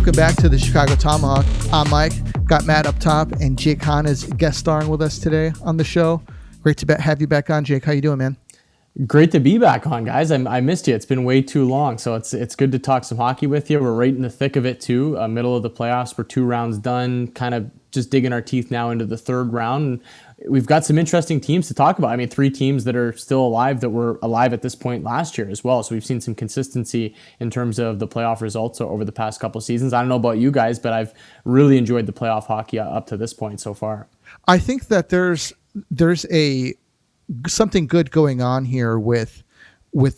Welcome back to the Chicago Tomahawk. I'm Mike. Got Matt up top, and Jake Hahn is guest starring with us today on the show. Great to have you back on, Jake. How you doing, man? Great to be back on, guys. I missed you. It's been way too long, so it's good to talk some hockey with you. We're right in the thick of it too. Middle of the playoffs. We're 2 rounds done. Kind of just digging our teeth now into the 3rd round. And we've got some interesting teams to talk about. I mean, 3 teams that are still alive that were alive at this point last year as well. So we've seen some consistency in terms of the playoff results over the past couple seasons. I don't know about you guys, but I've really enjoyed the playoff hockey up to this point so far. I think that there's something good going on here with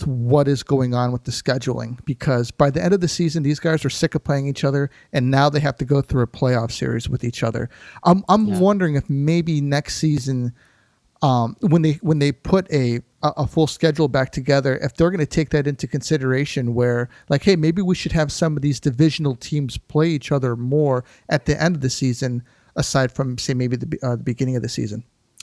what is going on with the scheduling, because by the end of the season, these guys are sick of playing each other, and now they have to go through a playoff series with each other. I'm wondering if maybe next season, when they put a full schedule back together, if they're going to take that into consideration, where like, hey, maybe we should have some of these divisional teams play each other more at the end of the season, aside from say maybe the beginning of the season.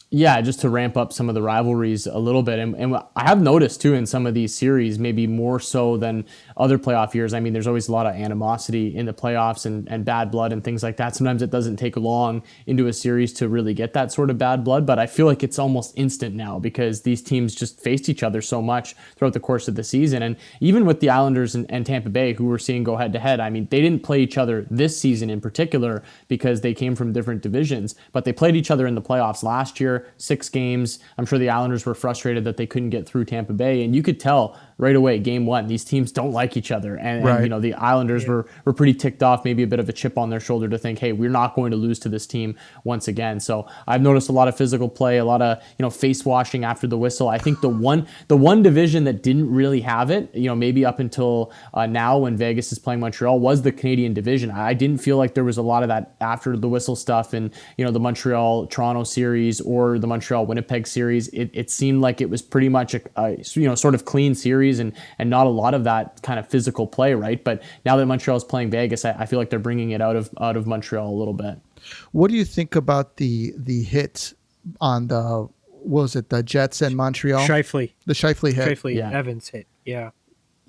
Yeah, just to ramp up some of the rivalries a little bit. And I have noticed, too, in some of these series, maybe more so than other playoff years. I mean, there's always a lot of animosity in the playoffs and bad blood and things like that. Sometimes it doesn't take long into a series to really get that sort of bad blood. But I feel like it's almost instant now because these teams just faced each other so much throughout the course of the season. And even with the Islanders and Tampa Bay, who we're seeing go head-to-head, I mean, they didn't play each other this season in particular because they came from different divisions. But they played each other in the playoffs last year. 6 games. I'm sure the Islanders were frustrated that they couldn't get through Tampa Bay, and you could tell right away, game 1, these teams don't like each other. And you know, the Islanders were pretty ticked off, maybe a bit of a chip on their shoulder to think, hey, we're not going to lose to this team once again. So I've noticed a lot of physical play, a lot of, face washing after the whistle. I think the one division that didn't really have it, maybe up until now when Vegas is playing Montreal, was the Canadian division. I didn't feel like there was a lot of that after the whistle stuff in, the Montreal-Toronto series or the Montreal-Winnipeg series. It seemed like it was pretty much a sort of clean series and not a lot of that kind of physical play, right? But now that Montreal is playing Vegas, I feel like they're bringing it out of Montreal a little bit. What do you think about the hit on the Jets and Montreal? Scheifele. The Scheifele hit. Evans hit. Yeah.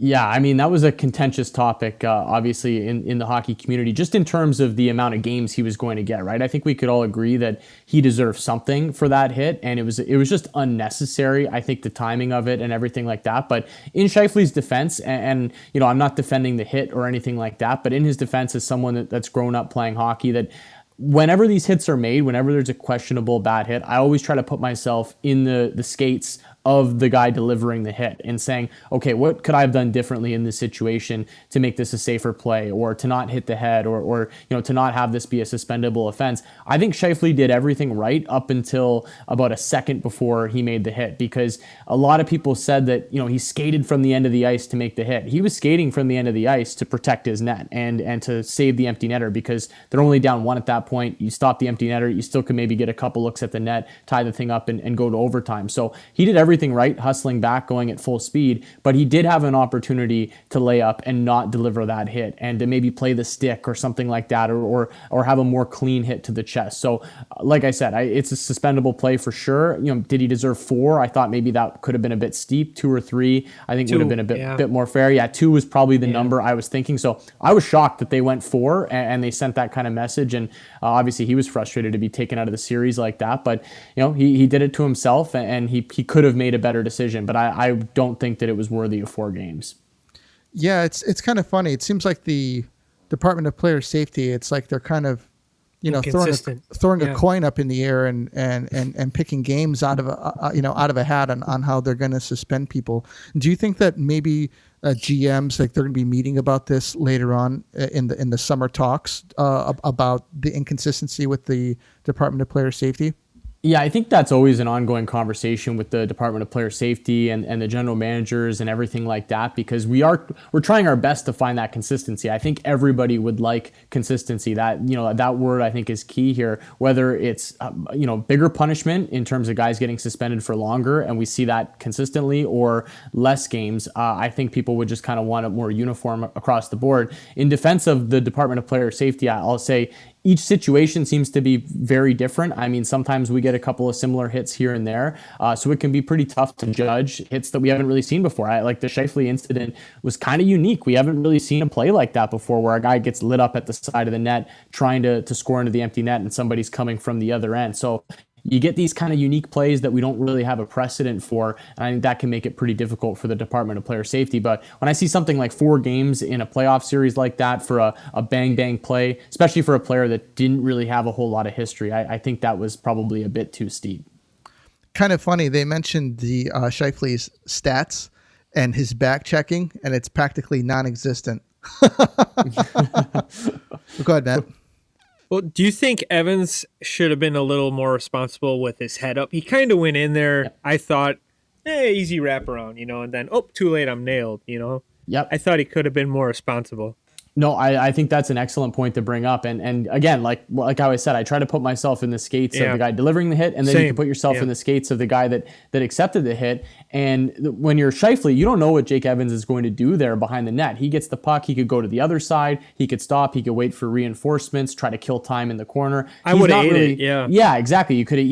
Yeah, I mean, that was a contentious topic, obviously, in the hockey community, just in terms of the amount of games he was going to get, right? I think we could all agree that he deserved something for that hit, and it was just unnecessary, I think, the timing of it and everything like that. But in Scheifele's defense, and I'm not defending the hit or anything like that, but in his defense as someone that's grown up playing hockey, that whenever these hits are made, whenever there's a questionable bad hit, I always try to put myself in the skates of the guy delivering the hit and saying, okay, what could I have done differently in this situation to make this a safer play, or to not hit the head, or to not have this be a suspendable offense. I think Scheifele did everything right up until about a second before he made the hit, because a lot of people said that, he skated from the end of the ice to make the hit. He was skating from the end of the ice to protect his net and to save the empty netter, because they're only down 1 at that point. You stop the empty netter, you still could maybe get a couple looks at the net, tie the thing up and go to overtime. So he did everything right, hustling back, going at full speed, but he did have an opportunity to lay up and not deliver that hit, and to maybe play the stick or something like that, or have a more clean hit to the chest. So like I said, it's a suspendable play for sure. Did he deserve 4? I thought maybe that could have been a bit steep. 2 or 3 I think would have been a bit more fair. Yeah, 2 was probably the number I was thinking. So I was shocked that they went 4 and they sent that kind of message, and obviously he was frustrated to be taken out of the series like that, but he did it to himself, and he could have made a better decision, but I don't think that it was worthy of 4 games. Yeah, it's kind of funny. It seems like the Department of Player Safety, it's like they're kind of throwing a coin up in the air and picking games out of a hat on how they're going to suspend people. Do you think that maybe GMs, like, they're going to be meeting about this later on in the summer talks about the inconsistency with the Department of Player Safety? Yeah, I think that's always an ongoing conversation with the Department of Player Safety and the general managers and everything like that, because we're trying our best to find that consistency. I think everybody would like consistency. That that word I think is key here. Whether it's bigger punishment in terms of guys getting suspended for longer, and we see that consistently, or less games. I think people would just kind of want it more uniform across the board. In defense of the Department of Player Safety, I'll say each situation seems to be very different. I mean, sometimes we get a couple of similar hits here and there, so it can be pretty tough to judge hits that we haven't really seen before. Like the Scheifele incident was kind of unique. We haven't really seen a play like that before, where a guy gets lit up at the side of the net trying to score into the empty net, and somebody's coming from the other end. So you get these kind of unique plays that we don't really have a precedent for, and I think that can make it pretty difficult for the Department of Player Safety. But when I see something like 4 games in a playoff series like that for a bang-bang play, especially for a player that didn't really have a whole lot of history, I think that was probably a bit too steep. Kind of funny, they mentioned the Scheifele's stats and his back checking, and it's practically non-existent. Go ahead, Matt. Well, do you think Evans should have been a little more responsible with his head up? He kind of went in there. Yep. I thought, easy wraparound, and then, too late, I'm nailed, Yep. I thought he could have been more responsible. No, I think that's an excellent point to bring up. And again, like I always said, I try to put myself in the skates of the guy delivering the hit, and then you can put yourself in the skates of the guy that accepted the hit. And when you're Scheifele, you don't know what Jake Evans is going to do there behind the net. He gets the puck. He could go to the other side. He could stop. He could wait for reinforcements, try to kill time in the corner. I would have ate it, Yeah, exactly. You could have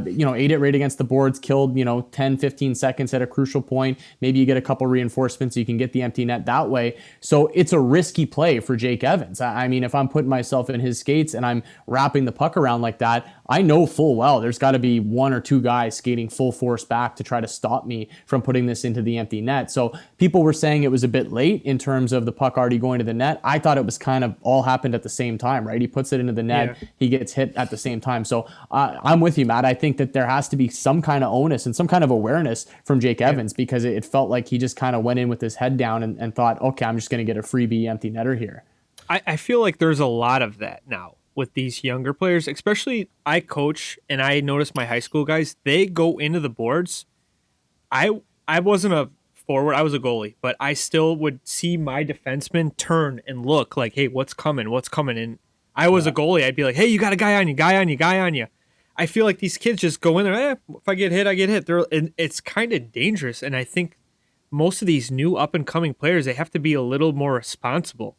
ate it right against the boards, killed, 10, 15 seconds at a crucial point. Maybe you get a couple reinforcements so you can get the empty net that way. So it's a risky play for Jake Evans. I mean, if I'm putting myself in his skates and I'm wrapping the puck around like that, I know full well there's got to be 1 or 2 guys skating full force back to try to stop me from putting this into the empty net. So people were saying it was a bit late in terms of the puck already going to the net. I thought it was kind of all happened at the same time, right? He puts it into the net, he gets hit at the same time. So I'm with you, Matt. I think that there has to be some kind of onus and some kind of awareness from Jake Evans, because it felt like he just kind of went in with his head down and thought, okay, I'm just going to get a freebie empty netter here. I feel like there's a lot of that now with these younger players, especially I coach, and I notice my high school guys, they go into the boards. I wasn't a forward, I was a goalie, but I still would see my defenseman turn and look like, hey, what's coming? And I was a goalie, I'd be like, hey, you got a guy on you. I feel like these kids just go in there, if I get hit, I get hit. It's kind of dangerous, and I think most of these new up-and-coming players, they have to be a little more responsible.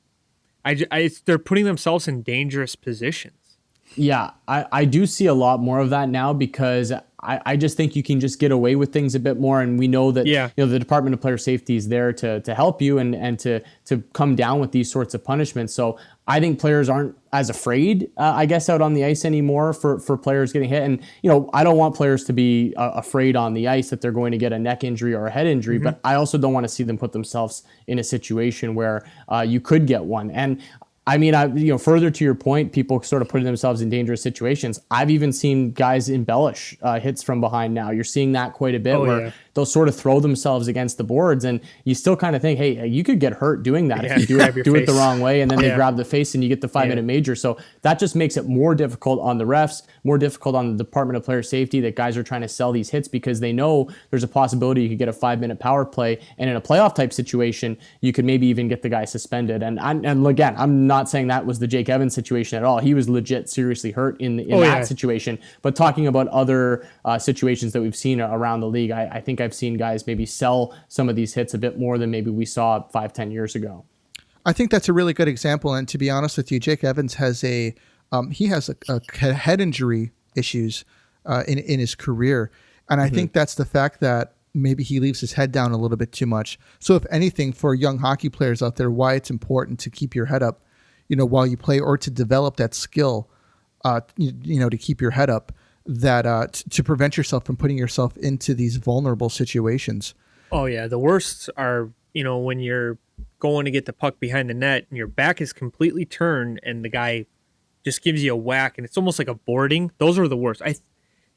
They're putting themselves in dangerous positions. Yeah, I do see a lot more of that now, because I just think you can just get away with things a bit more, and we know that the Department of Player Safety is there to help you and to come down with these sorts of punishments. So I think players aren't as afraid, I guess, out on the ice anymore for players getting hit. And, I don't want players to be afraid on the ice that they're going to get a neck injury or a head injury, but I also don't want to see them put themselves in a situation where you could get one. And I mean, further to your point, people sort of putting themselves in dangerous situations. I've even seen guys embellish hits from behind now. You're seeing that quite a bit, where they'll sort of throw themselves against the boards, and you still kind of think, hey, you could get hurt doing that if you do it the wrong way, and then they grab the face and you get the 5-minute major. So that just makes it more difficult on the refs, more difficult on the Department of Player Safety, that guys are trying to sell these hits because they know there's a possibility you could get a 5-minute power play, and in a playoff type situation, you could maybe even get the guy suspended. And again, I'm not saying that was the Jake Evans situation at all. He was legit seriously hurt in that situation. But talking about other situations that we've seen around the league, I think I've seen guys maybe sell some of these hits a bit more than maybe we saw 5-10 years ago. I think that's a really good example. And to be honest with you, Jake Evans has a head injury issues in his career. And I think that's the fact that maybe he leaves his head down a little bit too much. So if anything, for young hockey players out there, why it's important to keep your head up, while you play, or to develop that skill, to keep your head up, that to prevent yourself from putting yourself into these vulnerable situations. Oh yeah, the worst are when you're going to get the puck behind the net and your back is completely turned and the guy just gives you a whack and it's almost like a boarding. Those are the worst.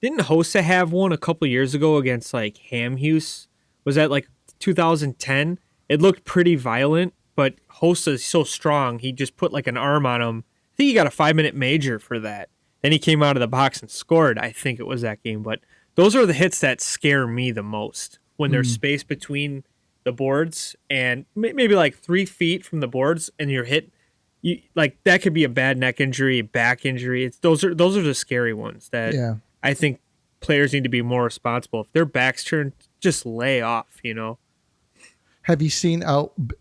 Didn't Hossa have one a couple years ago against like Hamhus? Was that like 2010? It looked pretty violent, but Hossa is so strong, he just put like an arm on him. I think he got a 5-minute major for that. Then he came out of the box and scored. I think it was that game. But those are the hits that scare me the most, when there's space between the boards and maybe like 3 feet from the boards, and you're hit. That could be a bad neck injury, back injury. Those are the scary ones that I think players need to be more responsible. If their back's turned, just lay off. Have you seen?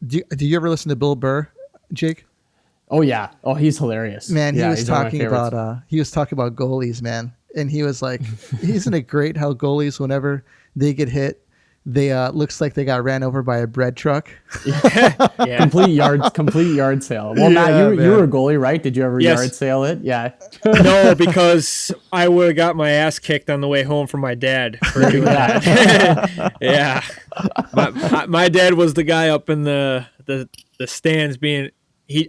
Do you ever listen to Bill Burr, Jake? Oh yeah. Oh, he's hilarious. Man, yeah, he was talking about goalies, man, and he was like, "Isn't it great how goalies, whenever they get hit, they looks like they got ran over by a bread truck." Yeah. Complete yard sale. Well, Matt, you were a goalie, right? Did you ever Yes. yard sale it? Yeah. No, because I would have got my ass kicked on the way home from my dad for doing that. Yeah. My dad was the guy up in the stands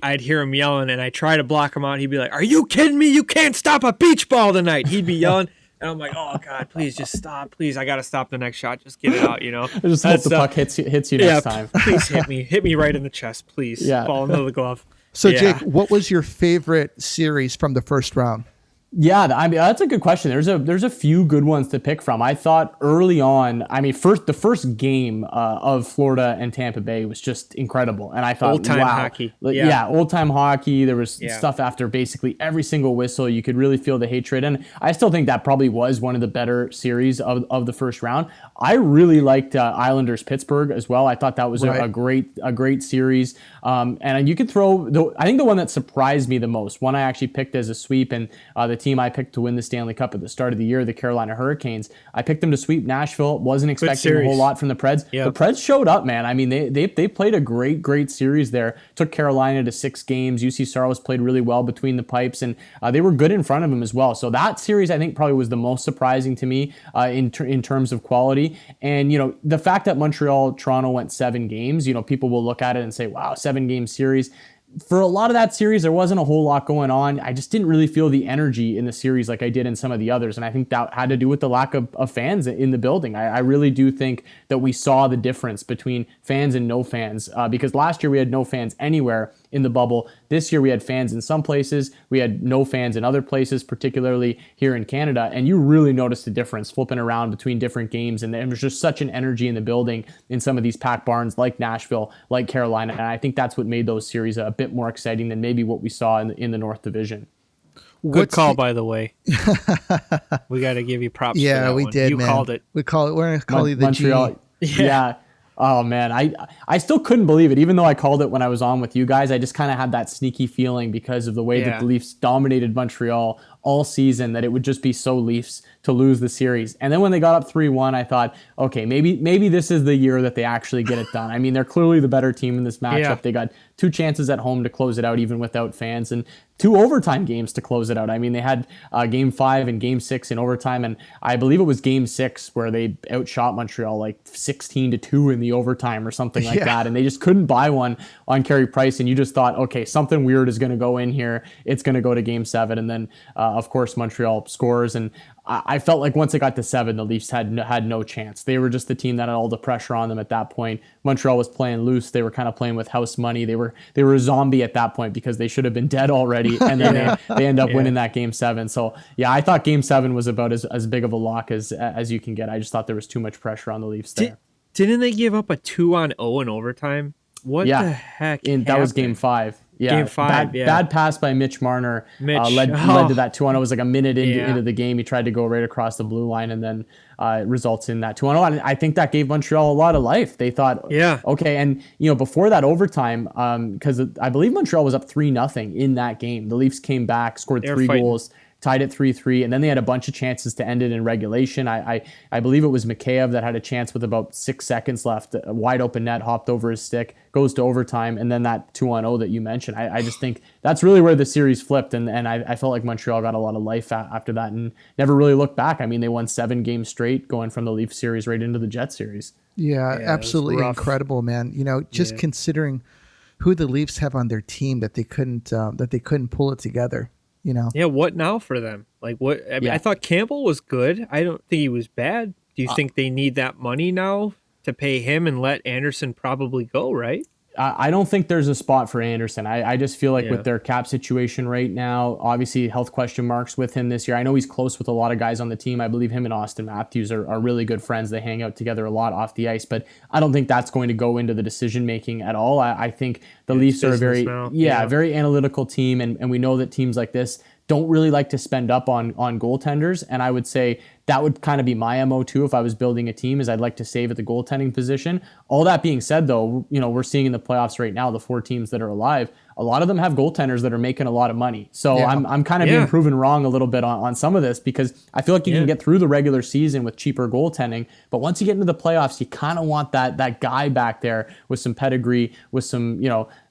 I'd hear him yelling, and I try to block him out. He'd be like, "Are you kidding me? You can't stop a beach ball tonight." He'd be yelling. And I'm like, "Oh God, please just stop. Please, I got to stop the next shot. Just get it out, you know." I just hope the puck hits you next time. Please hit me right in the chest, please. Yeah. Fall into the glove. So, Yeah. Jake, what was your favorite series from the first round? Yeah, I mean that's a good question. There's a few good ones to pick from. I thought early on, I mean, the first game of Florida and Tampa Bay was just incredible, and I thought, Old-time wow, hockey. Yeah, old time hockey. There was Yeah. stuff after basically every single whistle. You could really feel the hatred, and I still think that probably was one of the better series of the first round. I really liked Islanders Pittsburgh as well. I thought that was Right. a great series. And you could I think the one that surprised me the most, one I actually picked as a sweep, and the team I picked to win the Stanley Cup at the start of the year, the Carolina Hurricanes. I picked them to sweep Nashville. Wasn't expecting a whole lot from the Preds. Yep. The Preds showed up, man. I mean, they played a great series there. Took Carolina to 6 games. UC Saros played really well between the pipes, and they were good in front of them as well. So that series, I think, probably was the most surprising to me in terms of quality. And, the fact that Montreal-Toronto went 7 games, people will look at it and say, wow, 7-game series. For a lot of that series, there wasn't a whole lot going on. I just didn't really feel the energy in the series like I did in some of the others. And I think that had to do with the lack of fans in the building. I really do think that we saw the difference between fans and no fans because last year we had no fans anywhere in the bubble. This year we had fans in some places. We had no fans in other places, particularly here in Canada. And you really noticed the difference flipping around between different games. And there was just such an energy in the building in some of these packed barns like Nashville, like Carolina. And I think that's what made those series a bit more exciting than maybe what we saw in the North Division. Good call, by the way. We got to give you props. Yeah, for that we one. did. You man. called it. We're going to call you the Montreal. G. Yeah. Oh man, I still couldn't believe it. Even though I called it when I was on with you guys, I just kind of had that sneaky feeling because of the way that the Leafs dominated Montreal all season that it would just be so Leafs to lose the series. And then when they got up 3-1, I thought, okay, maybe this is the year that they actually get it done. I mean, they're clearly the better team in this matchup. Yeah. They got 2 chances at home to close it out even without fans, and 2 overtime games to close it out. I mean, they had Game 5 and Game 6 in overtime, and I believe it was Game 6 where they outshot Montreal like 16-2 in the overtime or something like that, and they just couldn't buy one on Carey Price, and you just thought, okay, something weird is going to go in here. It's going to go to Game 7, and then, of course, Montreal scores, and I felt like once it got to 7, the Leafs had no chance. They were just the team that had all the pressure on them at that point. Montreal was playing loose. They were kind of playing with house money. They were a zombie at that point because they should have been dead already, and then they end up winning that Game 7. So yeah, I thought Game 7 was about as big of a lock as you can get. I just thought there was too much pressure on the Leafs there. Didn't they give up a 2-0 in overtime? What the heck? That was Game 5. Yeah, Game 5, bad pass by Mitch Marner led to that 2-0. It was like a minute into the game. He tried to go right across the blue line, and then it results in that 2-0. And I think that gave Montreal a lot of life. They thought, okay, and before that overtime, because I believe Montreal was up 3-0 in that game. The Leafs came back, scored 3 goals. Tied at 3-3, and then they had a bunch of chances to end it in regulation. I believe it was Mikheyev that had a chance with about 6 seconds left. A wide open net, hopped over his stick, goes to overtime, and then that 2-0 that you mentioned. I just think that's really where the series flipped, and I felt like Montreal got a lot of life after that and never really looked back. I mean, they won 7 games straight going from the Leaf series right into the Jet series. Yeah, absolutely incredible, man. Just considering who the Leafs have on their team that they couldn't pull it together. Yeah, what now for them? Like what? I mean, I thought Campbell was good. I don't think he was bad. Do you think they need that money now to pay him and let Anderson probably go, right? I don't think there's a spot for Anderson. I just feel like with their cap situation right now, obviously health question marks with him this year. I know he's close with a lot of guys on the team. I believe him and Austin Matthews are really good friends. They hang out together a lot off the ice, but I don't think that's going to go into the decision making at all. I think the Leafs are a very very analytical team, and we know that teams like this don't really like to spend up on goaltenders, and I would say that would kind of be my MO too if I was building a team, is I'd like to save at the goaltending position. All that being said, though, we're seeing in the playoffs right now, the 4 teams that are alive, a lot of them have goaltenders that are making a lot of money. So I'm kind of being proven wrong a little bit on some of this, because I feel like you can get through the regular season with cheaper goaltending, but once you get into the playoffs, you kind of want that guy back there with some pedigree, with some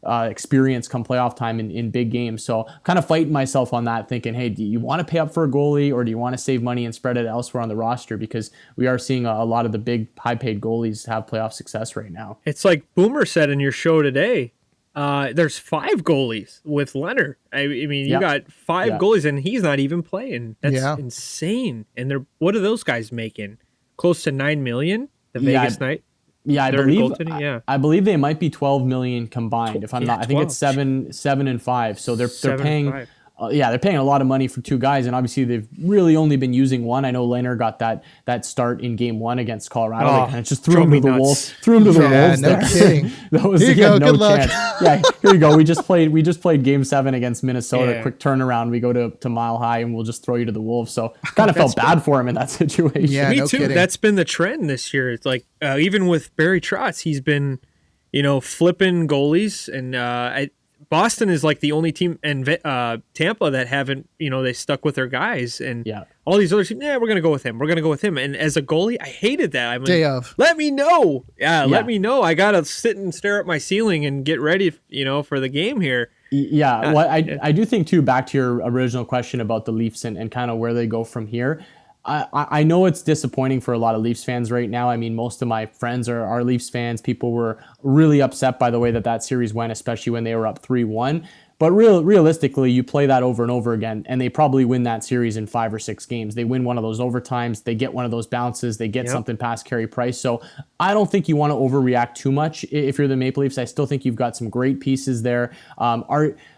experience come playoff time in big games. So I'm kind of fighting myself on that, thinking, hey, do you want to pay up for a goalie, or do you want to save money and spread it elsewhere on the roster? Because we are seeing a lot of the big high-paid goalies have playoff success right now. It's like Boomer said in your show today. There's 5 goalies with Leonard. I mean, you got 5 goalies, and he's not even playing. That's insane. And what are those guys making? Close to $9 million. The Vegas night. Yeah, I believe they might be 12 million combined. If I'm not, I think it's 7 and 5. So they're paying. They're paying a lot of money for 2 guys, and obviously they've really only been using one. I know Leonard got that start in Game 1 against Colorado. They kind of just threw him to the Wolves. No kidding. Here you go. Good luck. Yeah, here you go. We just played Game 7 against Minnesota. Yeah. Quick turnaround. We go to Mile High, and we'll just throw you to the Wolves. So kind of felt bad for him in that situation. Yeah, me too. Kidding. That's been the trend this year. It's like even with Barry Trotz, he's been flipping goalies, and Boston is like the only team, and Tampa that haven't, they stuck with their guys, and all these other teams, we're going to go with him. We're going to go with him. And as a goalie, I hated that. I'm Day of. Let me know. Let me know. I got to sit and stare at my ceiling and get ready, for the game here. Yeah. Well, I do think too, back to your original question about the Leafs and kind of where they go from here. I know it's disappointing for a lot of Leafs fans right now. I mean, most of my friends are Leafs fans. People were really upset by the way that series went, especially when they were up 3-1. But realistically, you play that over and over again, and they probably win that series in 5 or 6 games. They win one of those overtimes. They get one of those bounces. They get something past Carey Price. So I don't think you want to overreact too much if you're the Maple Leafs. I still think you've got some great pieces there.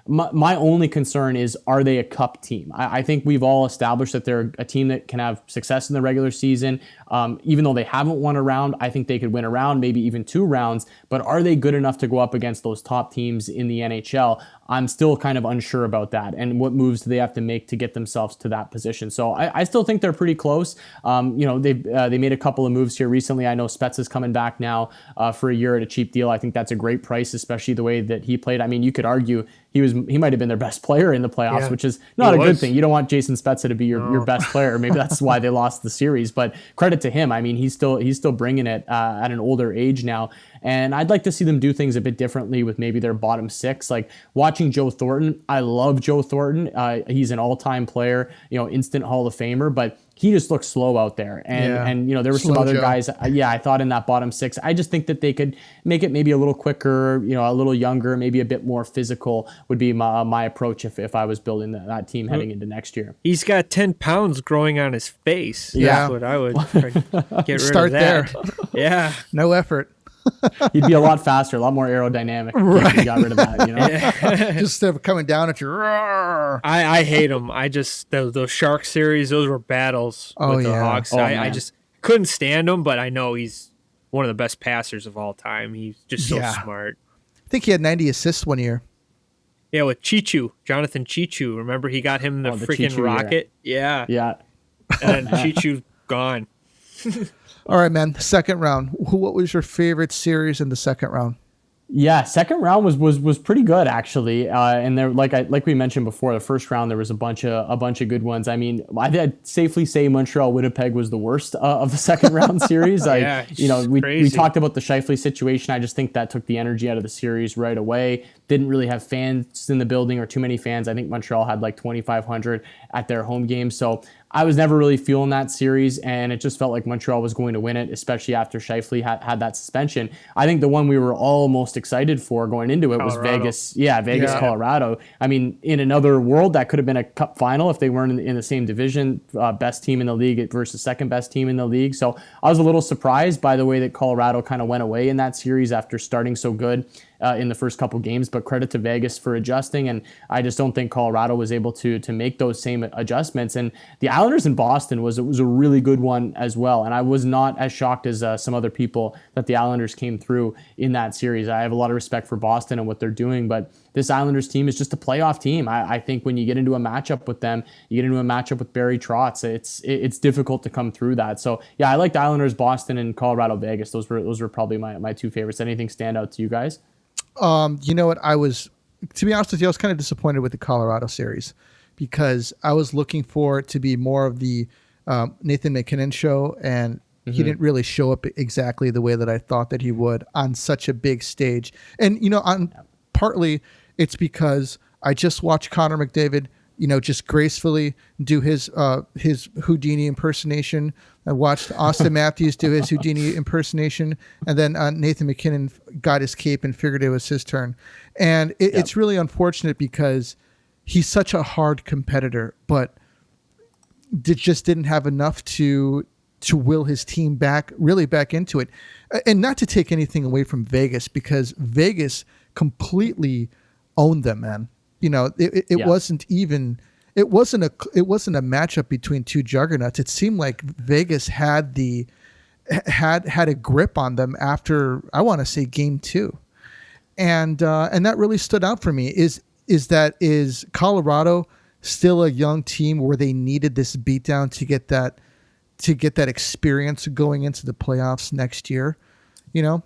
My only concern is, are they a cup team? I think we've all established that they're a team that can have success in the regular season. Even though they haven't won a round, I think they could win a round, maybe even 2 rounds. But are they good enough to go up against those top teams in the NHL? I'm still kind of unsure about that. And what moves do they have to make to get themselves to that position? So I still think they're pretty close. They made a couple of moves here recently. I know Spets is coming back now for a year at a cheap deal. I think that's a great price, especially the way that he played. I mean, you could argue he might have been their best player in the playoffs, which is not a good thing. You don't want Jason Spezza to be your best player. Maybe that's why they lost the series. But credit to him. I mean, he's still bringing it at an older age now. And I'd like to see them do things a bit differently with maybe their bottom 6. Like watching Joe Thornton. I love Joe Thornton. He's an all-time player, instant Hall of Famer, but he just looks slow out there. And there were some other guys. I thought in that bottom 6, I just think that they could make it maybe a little quicker, a little younger, maybe a bit more physical would be my approach if I was building that team heading into next year. He's got 10 pounds growing on his face. Yeah. That's what I would get rid Start of that. there. Yeah. No effort. He'd be a lot faster, a lot more aerodynamic. Right. If you got rid of that, Just instead of coming down at you. I hate him. I just those Shark series, those were battles with the Hawks. I just couldn't stand him, but I know he's one of the best passers of all time. He's just so smart. I think he had 90 assists one year. Yeah, with Jonathan Chichu. Remember he got him the freaking Chichu, rocket? Yeah. And then Chichu gone. All right, man. Second round. What was your favorite series in the second round? Yeah, second round was pretty good actually, and there like we mentioned before, the first round there was a bunch of good ones. I mean, I'd safely say Montreal Winnipeg was the worst of the second round series. We talked about the Scheifele situation. I just think that took the energy out of the series right away. Didn't really have fans in the building or too many fans. I think Montreal had like 2,500 at their home game, so I was never really feeling that series, and it just felt like Montreal was going to win it, especially after Scheifele had that suspension. I think the one we were all most excited for going into it was Vegas. Colorado. I mean, in another world, that could have been a cup final if they weren't in the same division, best team in the league versus second best team in the league. So I was a little surprised by the way that Colorado kind of went away in that series after starting so good in the first couple games, but credit to Vegas for adjusting, and I just don't think Colorado was able to make those same adjustments. And the Islanders in Boston was a really good one as well, and I was not as shocked as some other people that the Islanders came through in that series. I have a lot of respect for Boston and what they're doing, but this Islanders team is just a playoff team. I think when you get into a matchup with them, you get into a matchup with Barry Trotz, it's difficult to come through that. So yeah, I liked Islanders, Boston, and Colorado, Vegas. Those were probably my two favorites. Anything stand out to you guys? You know what? To be honest with you, I was kind of disappointed with the Colorado series because I was looking for it to be more of the Nathan MacKinnon show, and he didn't really show up exactly the way that I thought that he would on such a big stage. And, partly it's because I just watched Connor McDavid, just gracefully do his Houdini impersonation. I watched Austin Matthews do his Houdini impersonation, and then Nathan MacKinnon got his cape and figured it was his turn. And it's really unfortunate because he's such a hard competitor, but just didn't have enough to will his team back into it. And not to take anything away from Vegas, because Vegas completely owned them, man. It wasn't a matchup between two juggernauts. It seemed like Vegas had a grip on them after, I want to say, game 2. And that really stood out for me. Is Colorado still a young team where they needed this beatdown to get that experience going into the playoffs next year? I'm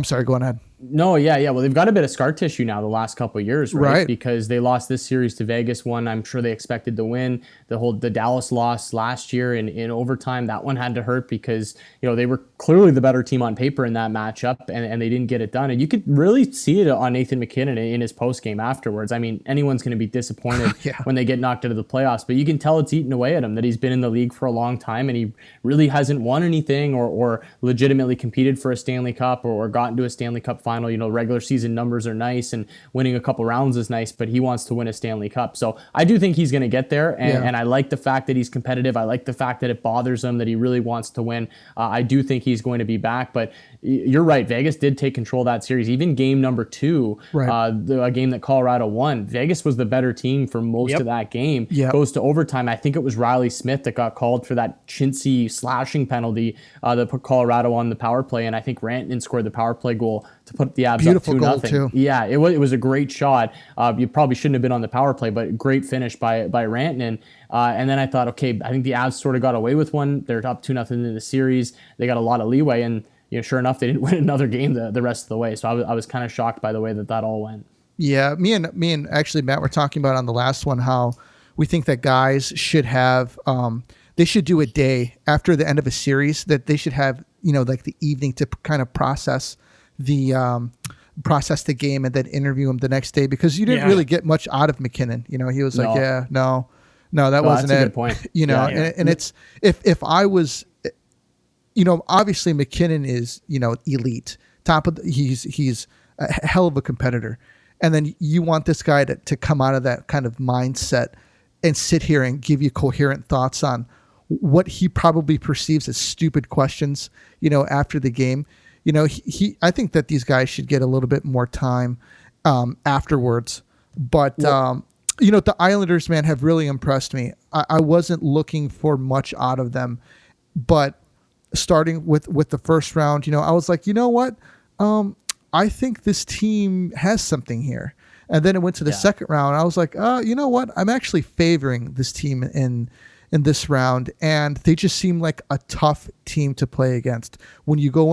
sorry, go on ahead. No, yeah. Well, they've got a bit of scar tissue now the last couple of years, right? Because they lost this series to Vegas, one I'm sure they expected to win. The Dallas loss last year in overtime, that one had to hurt because, they were clearly the better team on paper in that matchup, and they didn't get it done. And you could really see it on Nathan MacKinnon in his postgame afterwards. I mean, anyone's going to be disappointed when they get knocked out of the playoffs, but you can tell it's eaten away at him, that he's been in the league for a long time and he really hasn't won anything or legitimately competed for a Stanley Cup or gotten to a Stanley Cup final. Regular season numbers are nice and winning a couple rounds is nice, but he wants to win a Stanley Cup. So I do think he's going to get there. And I like the fact that he's competitive. I like the fact that it bothers him that he really wants to win. I do think he's going to be back, but you're right. Vegas did take control of that series. Even game number 2, a game that Colorado won, Vegas was the better team for most of that game. Goes to overtime. I think it was Riley Smith that got called for that chintzy slashing penalty that put Colorado on the power play. And I think Rantanen scored the power play goal to put the Abs Beautiful up 2-0. goal too. Yeah, it was a great shot. You probably shouldn't have been on the power play, but great finish by Rantanen. And then I thought, okay, I think the Avs sort of got away with one. They're up 2-0 in the series. They got a lot of leeway, and sure enough, they didn't win another game the rest of the way. So I was kind of shocked by the way that all went. Yeah, me and actually Matt were talking about on the last one how we think that guys should have they should do a day after the end of a series, that they should have like the evening to kind of process the game and then interview him the next day, because you didn't really get much out of MacKinnon. He was like, no, that wasn't that's it. A good point. And it's if I was, obviously MacKinnon is elite, he's a hell of a competitor, and then you want this guy to come out of that kind of mindset and sit here and give you coherent thoughts on what he probably perceives as stupid questions, after the game. I think that these guys should get a little bit more time afterwards. But, the Islanders, man, have really impressed me. I wasn't looking for much out of them. But starting with the first round, I was like, what? I think this team has something here. And then it went to the second round. I was like, you know what? I'm actually favoring this team in this round, and they just seem like a tough team to play against. When you go,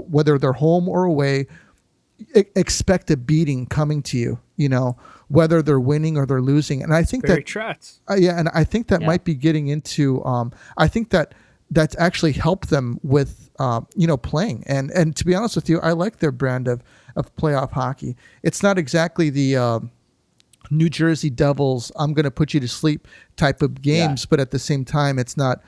whether they're home or away, expect a beating coming to you. Whether they're winning or they're losing. And I think Very Trotz. And I think that might be getting into. I think that's actually helped them with playing. And to be honest with you, I like their brand of playoff hockey. It's not exactly the New Jersey Devils, I'm going to put you to sleep type of games, but at the same time, it's not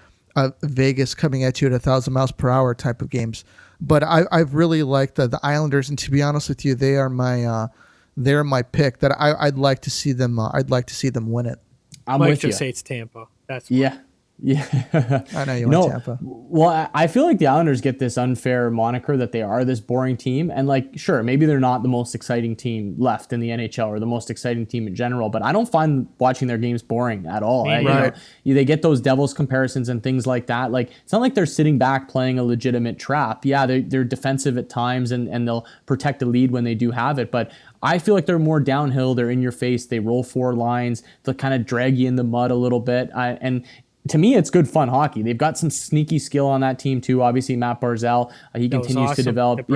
Vegas coming at you at 1,000 miles per hour type of games. But I've really liked the Islanders, and to be honest with you, they're my pick. That I'd like to see them. I'd like to see them win it. I'm Mike with you. Just say it's Tampa. That's why. Yeah. Yeah. I know you want Tampa. Well, I feel like the Islanders get this unfair moniker that they are this boring team. And like, sure, maybe they're not the most exciting team left in the NHL or the most exciting team in general, but I don't find watching their games boring at all. Right. They get those Devils comparisons and things like that. Like, it's not like they're sitting back playing a legitimate trap. Yeah, they're defensive at times and they'll protect the lead when they do have it. But I feel like they're more downhill. They're in your face. They roll four lines. They'll kind of drag you in the mud a little bit. And to me, it's good fun hockey. They've got some sneaky skill on that team too. Obviously, Matt Barzal, he continues to develop.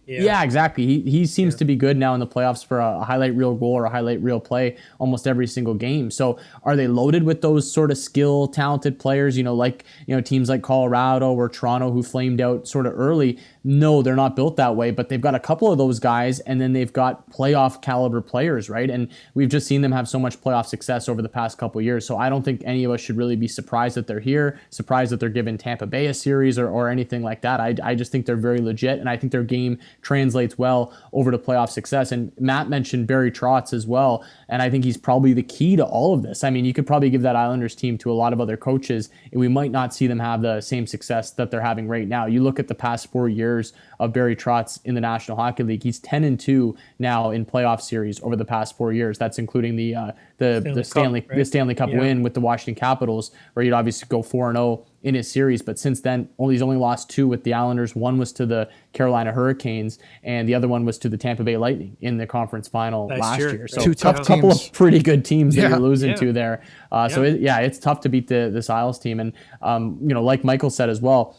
Yeah, exactly. He seems to be good now in the playoffs for a highlight reel goal or a highlight reel play almost every single game. So are they loaded with those sort of skill, talented players? Teams like Colorado or Toronto who flamed out sort of early. No, they're not built that way, but they've got a couple of those guys, and then they've got playoff caliber players, right? And we've just seen them have so much playoff success over the past couple of years. So I don't think any of us should really be surprised that they're here, surprised that they're giving Tampa Bay a series or anything like that. I just think they're very legit, and I think their game translates well over to playoff success. And Matt mentioned Barry Trotz as well, and I think he's probably the key to all of this. I mean, you could probably give that Islanders team to a lot of other coaches, and we might not see them have the same success that they're having right now. You look at the past 4 years of Barry Trotz in the National Hockey League. He's 10-2 now in playoff series over the past 4 years. That's including the Stanley Cup win with the Washington Capitals, where he'd obviously go 4-0 in his series. But since then, he's only lost 2 with the Islanders. One was to the Carolina Hurricanes, and the other one was to the Tampa Bay Lightning in the conference final last year. So a couple of pretty good teams that you're losing to there. It's tough to beat this Isles team. And like Michael said as well,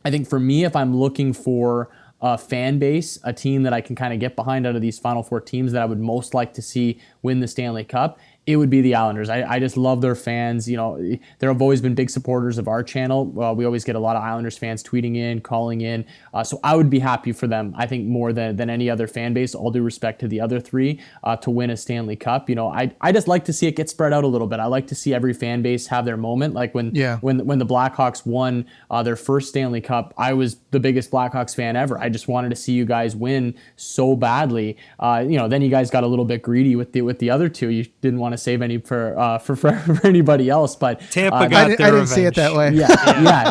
I think for me, if I'm looking for a fan base, a team that I can kind of get behind out of these Final Four teams that I would most like to see win the Stanley Cup, it would be the Islanders. I just love their fans. There have always been big supporters of our channel. We always get a lot of Islanders fans tweeting in, calling in. So I would be happy for them, I think, more than any other fan base, all due respect to the other three, to win a Stanley Cup. I just like to see it get spread out a little bit. I like to see every fan base have their moment. Like when the Blackhawks won their first Stanley Cup, I was the biggest Blackhawks fan ever. I just wanted to see you guys win so badly. Then you guys got a little bit greedy with the other two. You didn't want to save any for anybody else, but Tampa got their I didn't see it that way.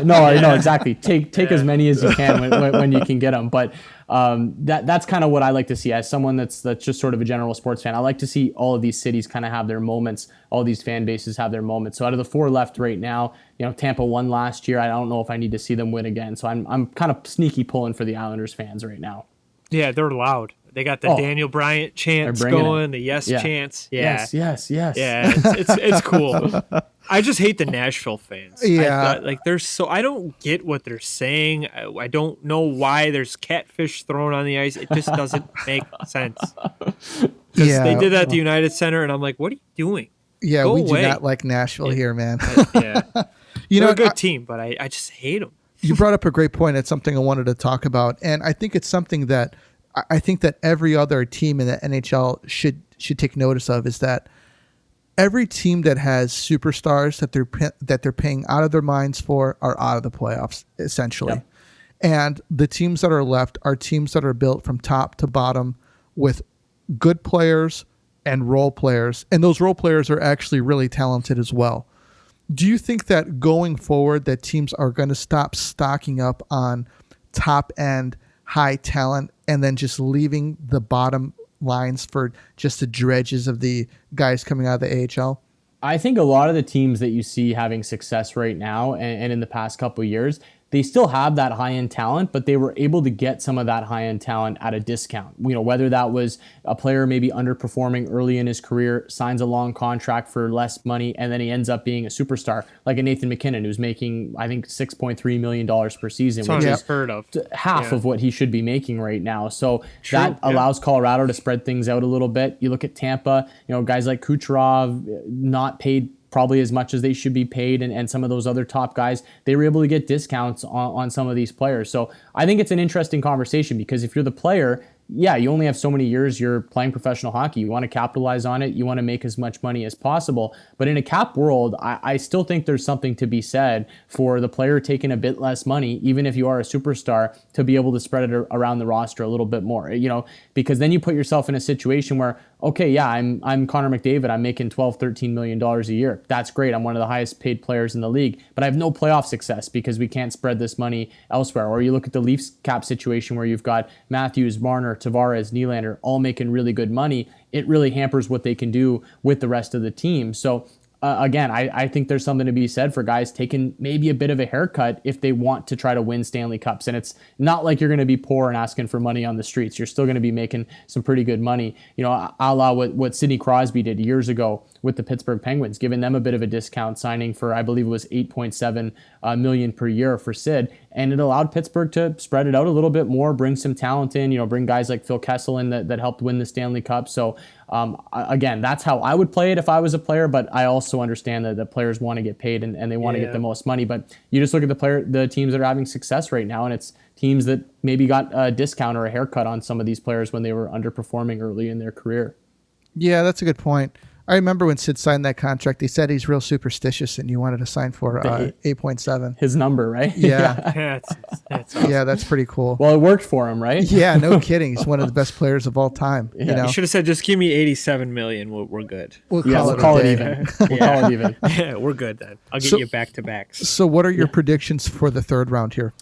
No, exactly. Take as many as you can when you can get them. But that's kind of what I like to see as someone that's just sort of a general sports fan. I like to see all of these cities kind of have their moments, all these fan bases have their moments. So out of the 4 left right now, Tampa won last year. I don't know if I need to see them win again. So I'm kind of sneaky pulling for the Islanders fans right now. Yeah, they're loud. They got the Daniel Bryant chants going, the chants. Yeah. Yes. Yeah, it's cool. I just hate the Nashville fans. Yeah. I don't get what they're saying. I don't know why there's catfish thrown on the ice. It just doesn't make sense. Because they did that at the United Center, and I'm like, what are you doing? Yeah, Go we away. do not like Nashville here, man. They're a good team, but I just hate them. You brought up a great point. It's something I wanted to talk about, and I think it's something that I think that every other team in the NHL should take notice of, is that every team that has superstars that they're paying out of their minds for are out of the playoffs, essentially. Yep. And the teams that are left are teams that are built from top to bottom with good players and role players, and those role players are actually really talented as well. Do you think that going forward that teams are going to stop stocking up on top end high talent and then just leaving the bottom lines for just the dredges of the guys coming out of the AHL? I think a lot of the teams that you see having success right now and in the past couple of years, they still have that high-end talent, but they were able to get some of that high-end talent at a discount. Whether that was a player maybe underperforming early in his career, signs a long contract for less money, and then he ends up being a superstar, like a Nathan McKinnon, who's making, I think, $6.3 million per season, which is half of what he should be making right now. So that allows Colorado to spread things out a little bit. You look at Tampa, guys like Kucherov, not paid probably as much as they should be paid, and some of those other top guys, they were able to get discounts on some of these players. So I think it's an interesting conversation, because if you're the player, you only have so many years you're playing professional hockey. You want to capitalize on it. You want to make as much money as possible. But in a cap world, I still think there's something to be said for the player taking a bit less money, even if you are a superstar, to be able to spread it around the roster a little bit more, because then you put yourself in a situation where, okay, yeah, I'm Connor McDavid. I'm making $12-13 million a year. That's great. I'm one of the highest paid players in the league, but I have no playoff success because we can't spread this money elsewhere. Or you look at the Leafs cap situation where you've got Matthews, Marner, Tavares, Nylander all making really good money. It really hampers what they can do with the rest of the team. So again, I think there's something to be said for guys taking maybe a bit of a haircut if they want to try to win Stanley Cups. And it's not like you're going to be poor and asking for money on the streets. You're still going to be making some pretty good money. You know, a la what Sidney Crosby did years ago with the Pittsburgh Penguins, giving them a bit of a discount, signing for, I believe it was $8.7 million per year for Sid. And it allowed Pittsburgh to spread it out a little bit more, bring some talent in, you know, bring guys like Phil Kessel in that helped win the Stanley Cup. So again, that's how I would play it if I was a player, but I also understand that the players want to get paid and they want to get the most money. But you just look at the teams that are having success right now, and it's teams that maybe got a discount or a haircut on some of these players when they were underperforming early in their career. Yeah, that's a good point. I remember when Sid signed that contract, they said he's real superstitious and you wanted to sign for 8.7. His number, right? Yeah. That's awesome. Yeah, that's pretty cool. Well, it worked for him, right? Yeah, no kidding. He's one of the best players of all time. Yeah. You know? You should have said, just give me 87 million. We're good. We'll We'll call it it even. We'll call it even. Yeah, we're good then. I'll get you back to backs. So what are your predictions for the third round here?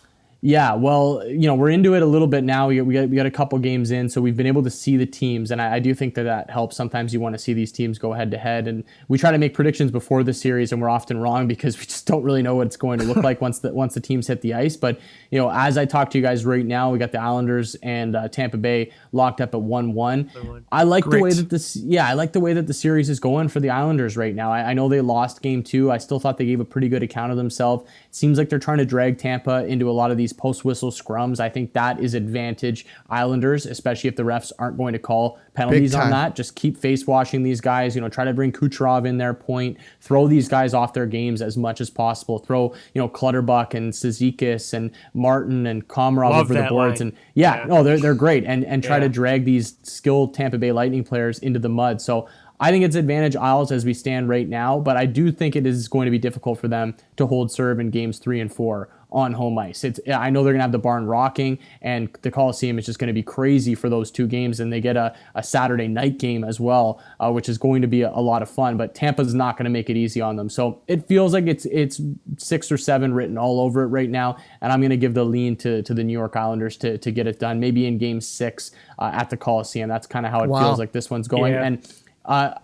Yeah, well, you know, we're into it a little bit now. We got a couple games in, so we've been able to see the teams, and I do think that helps. Sometimes you want to see these teams go head to head, and we try to make predictions before the series, and we're often wrong because we just don't really know what it's going to look like once the teams hit the ice. But you know, as I talk to you guys right now, we got the Islanders and Tampa Bay locked up at 1-1. I like the way that I like the way that the series is going for the Islanders right now. I know they lost game 2. I still thought they gave a pretty good account of themselves. It seems like they're trying to drag Tampa into a lot of these post-whistle scrums. I think that is advantage Islanders, especially if the refs aren't going to call penalties on that. Just keep face-washing these guys. You know, try to bring Kucherov in their point. Throw these guys off their games as much as possible. Throw, you know, Clutterbuck and Cizikas and Martin and Komarov over the boards. Line. And they're great. And try to drag these skilled Tampa Bay Lightning players into the mud. So I think it's advantage Isles as we stand right now, but I do think it is going to be difficult for them to hold serve in games 3 and 4 on home ice. I know they're going to have the barn rocking, and the Coliseum is just going to be crazy for those 2 games, and they get a Saturday night game as well, which is going to be a lot of fun, but Tampa's not going to make it easy on them. So it feels like it's 6 or 7 written all over it right now, and I'm going to give the lean to the New York Islanders to get it done, maybe in game 6 at the Coliseum. That's kind of how it feels like this one's going. Yeah. And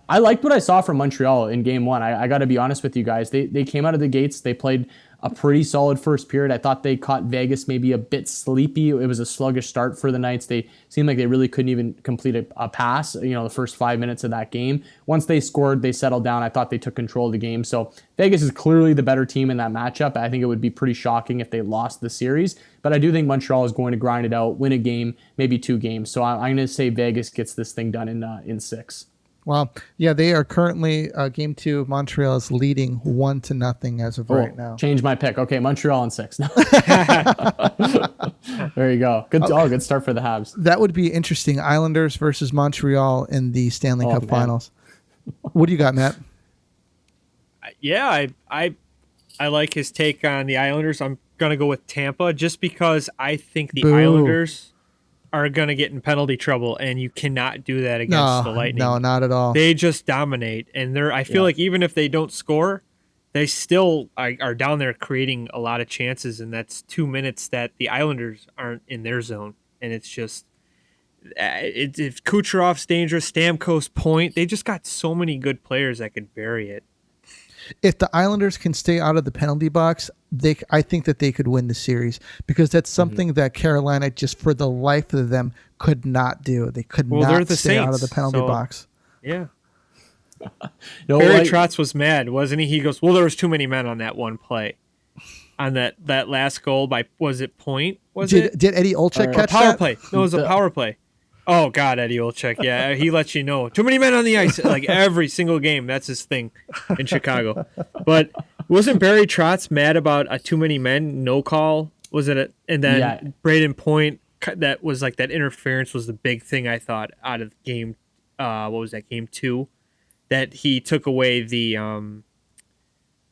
I liked what I saw from Montreal in game 1. I got to be honest with you guys. They came out of the gates. They played a pretty solid first period. I thought they caught Vegas maybe a bit sleepy. It was a sluggish start for the Knights. They seemed like they really couldn't even complete a pass, you know, the first 5 minutes of that game. Once they scored, they settled down. I thought they took control of the game. So Vegas is clearly the better team in that matchup. I think it would be pretty shocking if they lost the series. But I do think Montreal is going to grind it out, win a game, maybe 2 games. So I'm going to say Vegas gets this thing done in 6. Well, yeah, they are currently game 2. Montreal is leading 1-0 as of right now. Change my pick. Okay, Montreal in 6. There you go. Good start for the Habs. That would be interesting. Islanders versus Montreal in the Stanley Cup Finals. What do you got, Matt? Yeah, I like his take on the Islanders. I'm gonna go with Tampa just because I think the Islanders are going to get in penalty trouble, and you cannot do that against the Lightning. No, not at all. They just dominate, and I feel like even if they don't score, they still are down there creating a lot of chances, and that's 2 minutes that the Islanders aren't in their zone, and it's just if Kucherov's dangerous, Stamkos Point, they just got so many good players that could bury it. If the Islanders can stay out of the penalty box, I think that they could win the series, because that's something that Carolina, just for the life of them, could not do. They could not stay out of the penalty box. Yeah. Barry Trotz was mad, wasn't he? He goes, well, there was too many men on that one play. On that last goal by, was it Point? Did Eddie Olczyk catch power that? play. No, it was a power play. Oh, God, Eddie Olczyk. Yeah, he lets you know. Too many men on the ice. Like every single game. That's his thing in Chicago. But wasn't Barry Trotz mad about a too many men no call? Was it? And then Braden Point, that was like that interference was the big thing I thought out of game. What was that, game 2? That he took away the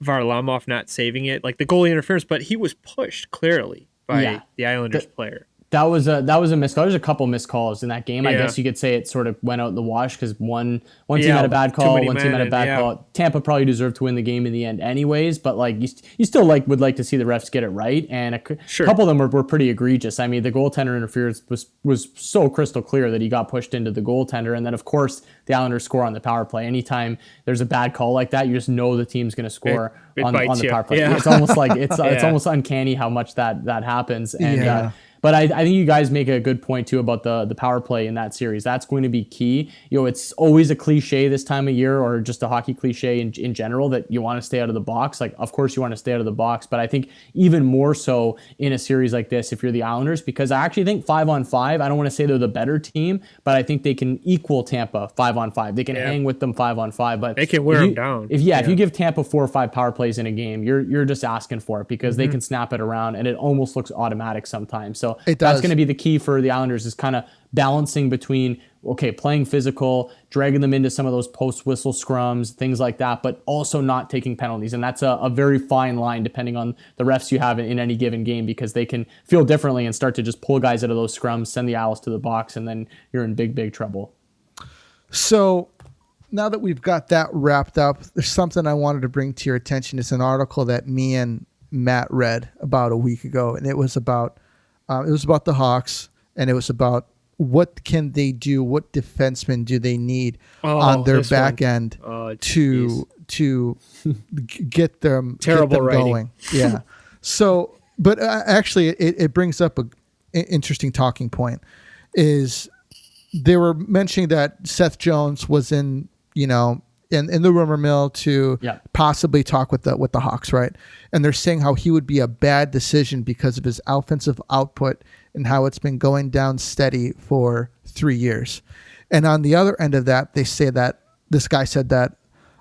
Varlamov not saving it. Like the goalie interference, but he was pushed clearly by the Islanders player. That was a missed call. There's a couple missed calls in that game. I Yeah. guess you could say it sort of went out in the wash because one team had a bad call, one team had a bad call. Tampa probably deserved to win the game in the end anyways, but like you still would like to see the refs get it right, and a couple of them were pretty egregious. I mean, the goaltender interference was so crystal clear that he got pushed into the goaltender, and then of course the Islanders score on the power play. Anytime there's a bad call like that, you just know the team's going to score on the power play. Yeah. It's almost like it's almost uncanny how much that happens, and but I think you guys make a good point too about the power play in that series. That's going to be key. It's always a cliche this time of year, or just a hockey cliche in general, that you want to stay out of the box. Like, of course you want to stay out of the box, but I think even more so in a series like this if you're the Islanders, because I actually think 5-on-5, I don't want to say they're the better team, but I think they can equal Tampa 5-on-5. They can hang with them 5-on-5, but they can wear them down. If you give Tampa 4 or 5 power plays in a game, you're just asking for it, because they can snap it around and it almost looks automatic sometimes. So that's going to be the key for the Islanders, is kind of balancing between, playing physical, dragging them into some of those post-whistle scrums, things like that, but also not taking penalties. And that's a very fine line depending on the refs you have in any given game, because they can feel differently and start to just pull guys out of those scrums, send the Isles to the box, and then you're in big, big trouble. So now that we've got that wrapped up, there's something I wanted to bring to your attention. It's an article that me and Matt read about a week ago, and it was about the Hawks, and it was about what can they do, what defensemen do they need on their back end to get them going. Yeah. So, but actually, it brings up an interesting talking point. Is they were mentioning that Seth Jones was in the rumor mill to possibly talk with the Hawks, right? And they're saying how he would be a bad decision because of his offensive output and how it's been going down steady for 3 years. And on the other end of that, they say that this guy said that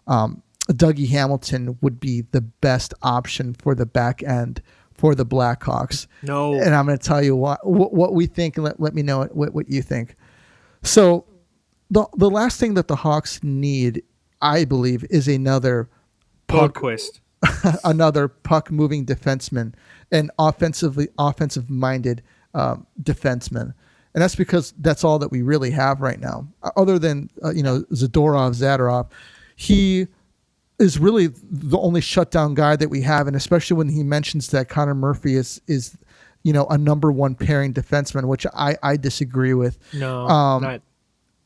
Dougie Hamilton would be the best option for the back end for the Blackhawks. No. And I'm going to tell you what we think, and let me know what you think. So the last thing that the Hawks need, I believe, is another another puck-moving defenseman, an offensive-minded defenseman. And that's because that's all that we really have right now. Other than, Zadorov, he is really the only shutdown guy that we have. And especially when he mentions that Connor Murphy is a number one pairing defenseman, which I disagree with. No, not.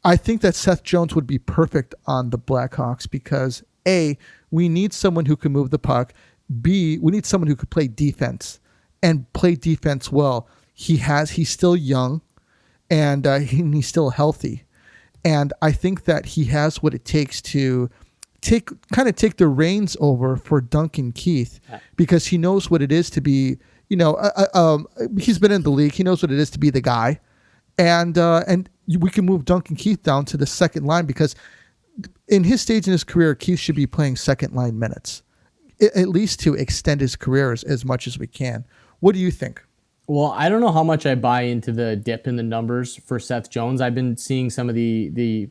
I think that Seth Jones would be perfect on the Blackhawks because A, we need someone who can move the puck. B, we need someone who could play defense and play defense well. He's still young, and he's still healthy. And I think that he has what it takes to take the reins over for Duncan Keith, because he knows what it is to be, he's been in the league. He knows what it is to be the guy. And we can move Duncan Keith down to the second line, because in his stage in his career, Keith should be playing second line minutes, at least to extend his career as much as we can. What do you think? Well, I don't know how much I buy into the dip in the numbers for Seth Jones. I've been seeing some of the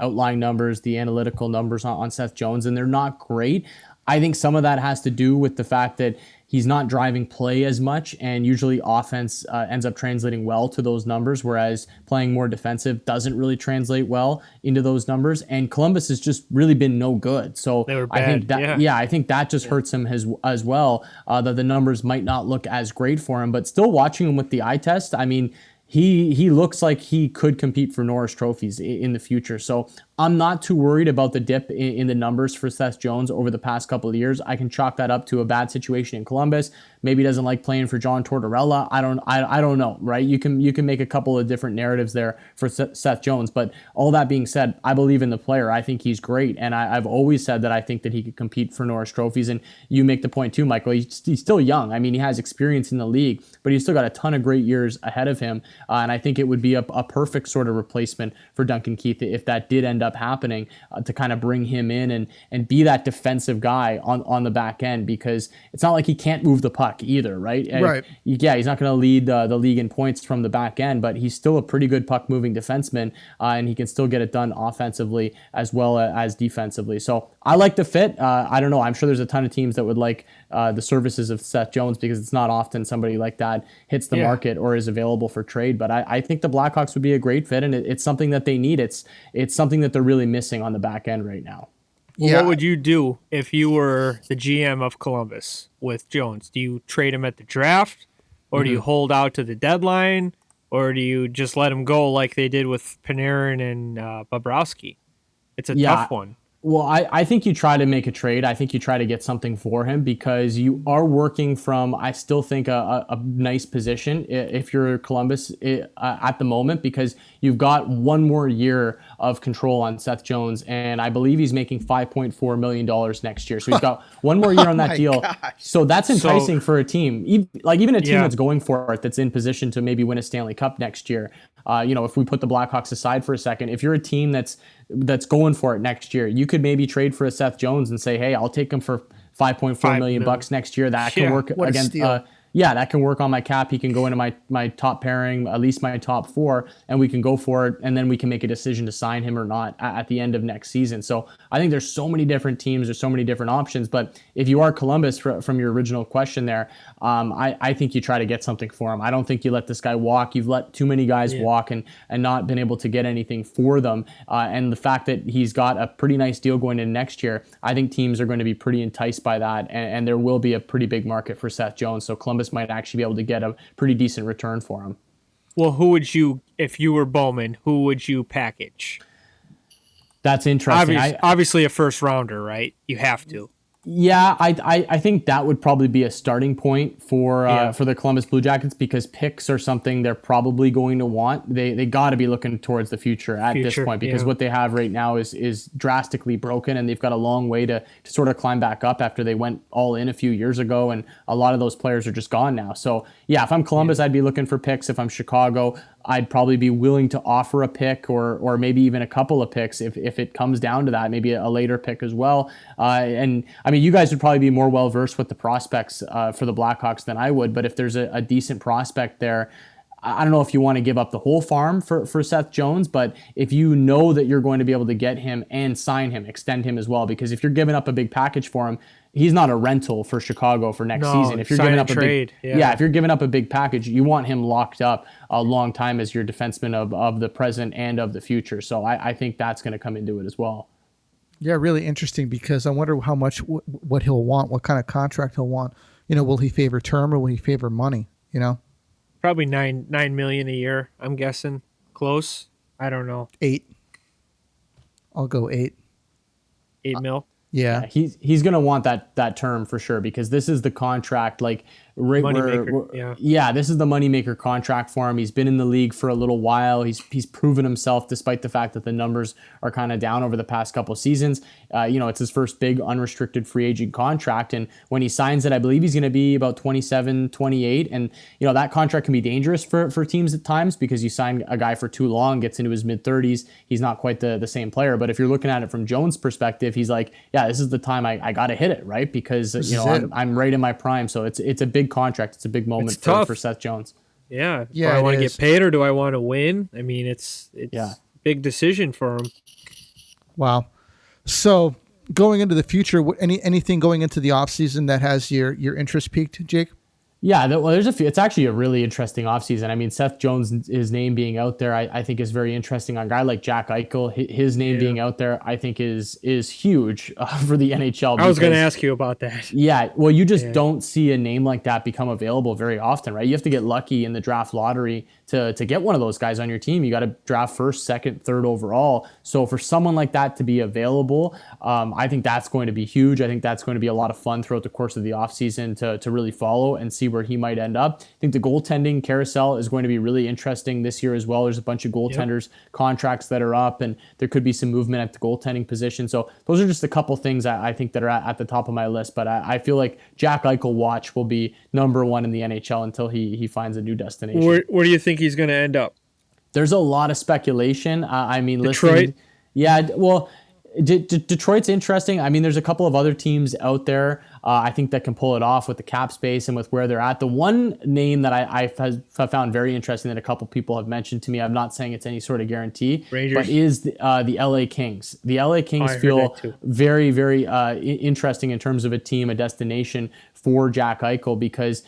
outlying numbers, the analytical numbers on Seth Jones, and they're not great. I think some of that has to do with the fact that he's not driving play as much, and usually offense ends up translating well to those numbers, whereas playing more defensive doesn't really translate well into those numbers. And Columbus has just really been no good. So I think that I think that just hurts him as well, that the numbers might not look as great for him. But still, watching him with the eye test, I mean, he looks like he could compete for Norris trophies in the future. So I'm not too worried about the dip in the numbers for Seth Jones over the past couple of years. I can chalk that up to a bad situation in Columbus. Maybe he doesn't like playing for John Tortorella. I don't know, right? You can make a couple of different narratives there for Seth Jones. But all that being said, I believe in the player. I think he's great. And I've always said that I think that he could compete for Norris trophies. And you make the point too, Michael. He's still young. I mean, he has experience in the league, but he's still got a ton of great years ahead of him. And I think it would be a perfect sort of replacement for Duncan Keith if that did end up happening, to kind of bring him in and be that defensive guy on the back end, because it's not like he can't move the puck either, right? Right. Yeah, he's not going to lead the league in points from the back end, but he's still a pretty good puck moving defenseman, and he can still get it done offensively as well as defensively. So I like the fit. I don't know. I'm sure there's a ton of teams that would like the services of Seth Jones, because it's not often somebody like that hits the market or is available for trade. But I think the Blackhawks would be a great fit, and it's something that they need. It's something that they're really missing on the back end right now. Well, what would you do if you were the GM of Columbus with Jones? Do you trade him at the draft, or do you hold out to the deadline, or do you just let him go like they did with Panarin and Bobrovsky? It's a tough one. Well, I think you try to make a trade. I think you try to get something for him, because you are working from, I still think, a nice position if you're Columbus at the moment, because you've got one more year of control on Seth Jones, and I believe he's making $5.4 million next year. So he's got one more year on that deal. Gosh. So that's enticing for a team, even a team that's going for it, that's in position to maybe win a Stanley Cup next year. If we put the Blackhawks aside for a second, if you're a team that's going for it next year, you could maybe trade for a Seth Jones and say, hey, I'll take him for $5.4 million bucks next year. That can work against. That can work on my cap. He can go into my top pairing, at least my top four, and we can go for it, and then we can make a decision to sign him or not at the end of next season. So I think there's so many different teams, there's so many different options. But if you are Columbus, from your original question there, I think you try to get something for him. I don't think you let this guy walk. You've let too many guys walk and not been able to get anything for them. And the fact that he's got a pretty nice deal going into next year, I think teams are going to be pretty enticed by that, and there will be a pretty big market for Seth Jones. So Columbus might actually be able to get a pretty decent return for him. Well, who would you, if you were Bowman, who would you package? That's interesting. Obviously a first rounder, right? You have to. Yeah, I think that would probably be a starting point for the Columbus Blue Jackets, because picks are something they're probably going to want. They got to be looking towards the future at this point, because what they have right now is drastically broken, and they've got a long way to sort of climb back up after they went all in a few years ago, and a lot of those players are just gone now. So yeah, if I'm Columbus, I'd be looking for picks. If I'm Chicago, I'd probably be willing to offer a pick or maybe even a couple of picks if it comes down to that, maybe a later pick as well. And I mean, you guys would probably be more well-versed with the prospects for the Blackhawks than I would, but if there's a decent prospect there, I don't know if you want to give up the whole farm for Seth Jones, but if you know that you're going to be able to get him and sign him, extend him as well, because if you're giving up a big package for him, he's not a rental for Chicago for next season. If you're giving up if you're giving up a big package, you want him locked up a long time as your defenseman of the present and of the future. So I think that's going to come into it as well. Yeah, really interesting, because I wonder how much what he'll want, what kind of contract he'll want. Will he favor term or will he favor money? Probably $9 million a year, I'm guessing. Close. I don't know. 8. I'll go 8. 8 mil. Yeah. He's going to want that term for sure, because this is the contract, like right where, this is the moneymaker contract for him. He's been in the league for a little while. He's proven himself, despite the fact that the numbers are kind of down over the past couple of seasons. It's his first big unrestricted free agent contract, and when he signs it, I believe he's going to be about 27, 28, and that contract can be dangerous for teams at times, because you sign a guy for too long, gets into his mid-30s, he's not quite the same player. But if you're looking at it from Jones' perspective, he's like, yeah, this is the time I got to hit it, right? Because I'm right in my prime, so it's a big contract. It's a big moment for Seth Jones. Yeah. Do I want to get paid or do I want to win? I mean, it's a big decision for him. Wow. So going into the future, anything going into the offseason that has your interest piqued, Jake? Yeah, well, it's actually a really interesting offseason. I mean, Seth Jones, his name being out there, I think is very interesting. A guy like Jack Eichel, his name being out there, I think is huge for the NHL. I was going to ask you about that. Yeah, well, you just don't see a name like that become available very often, right? You have to get lucky in the draft lottery to get one of those guys on your team. You got to draft first, second, third overall. So for someone like that to be available, I think that's going to be huge. I think that's going to be a lot of fun throughout the course of the offseason to really follow and see where he might end up. I think the goaltending carousel is going to be really interesting this year as well. There's a bunch of goaltenders contracts that are up, and there could be some movement at the goaltending position. So those are just a couple things I think that are at the top of my list. But I feel like Jack Eichel watch will be number one in the NHL until he finds a new destination. Where do you think he's going to end up? There's a lot of speculation. I mean, Detroit? Yeah, well, Detroit's interesting. I mean, there's a couple of other teams out there I think that can pull it off with the cap space and with where they're at. The one name that I have found very interesting that a couple people have mentioned to me, I'm not saying it's any sort of guarantee, Rangers. but is the LA Kings. The LA Kings feel very, very interesting in terms of a team, a destination for Jack Eichel, because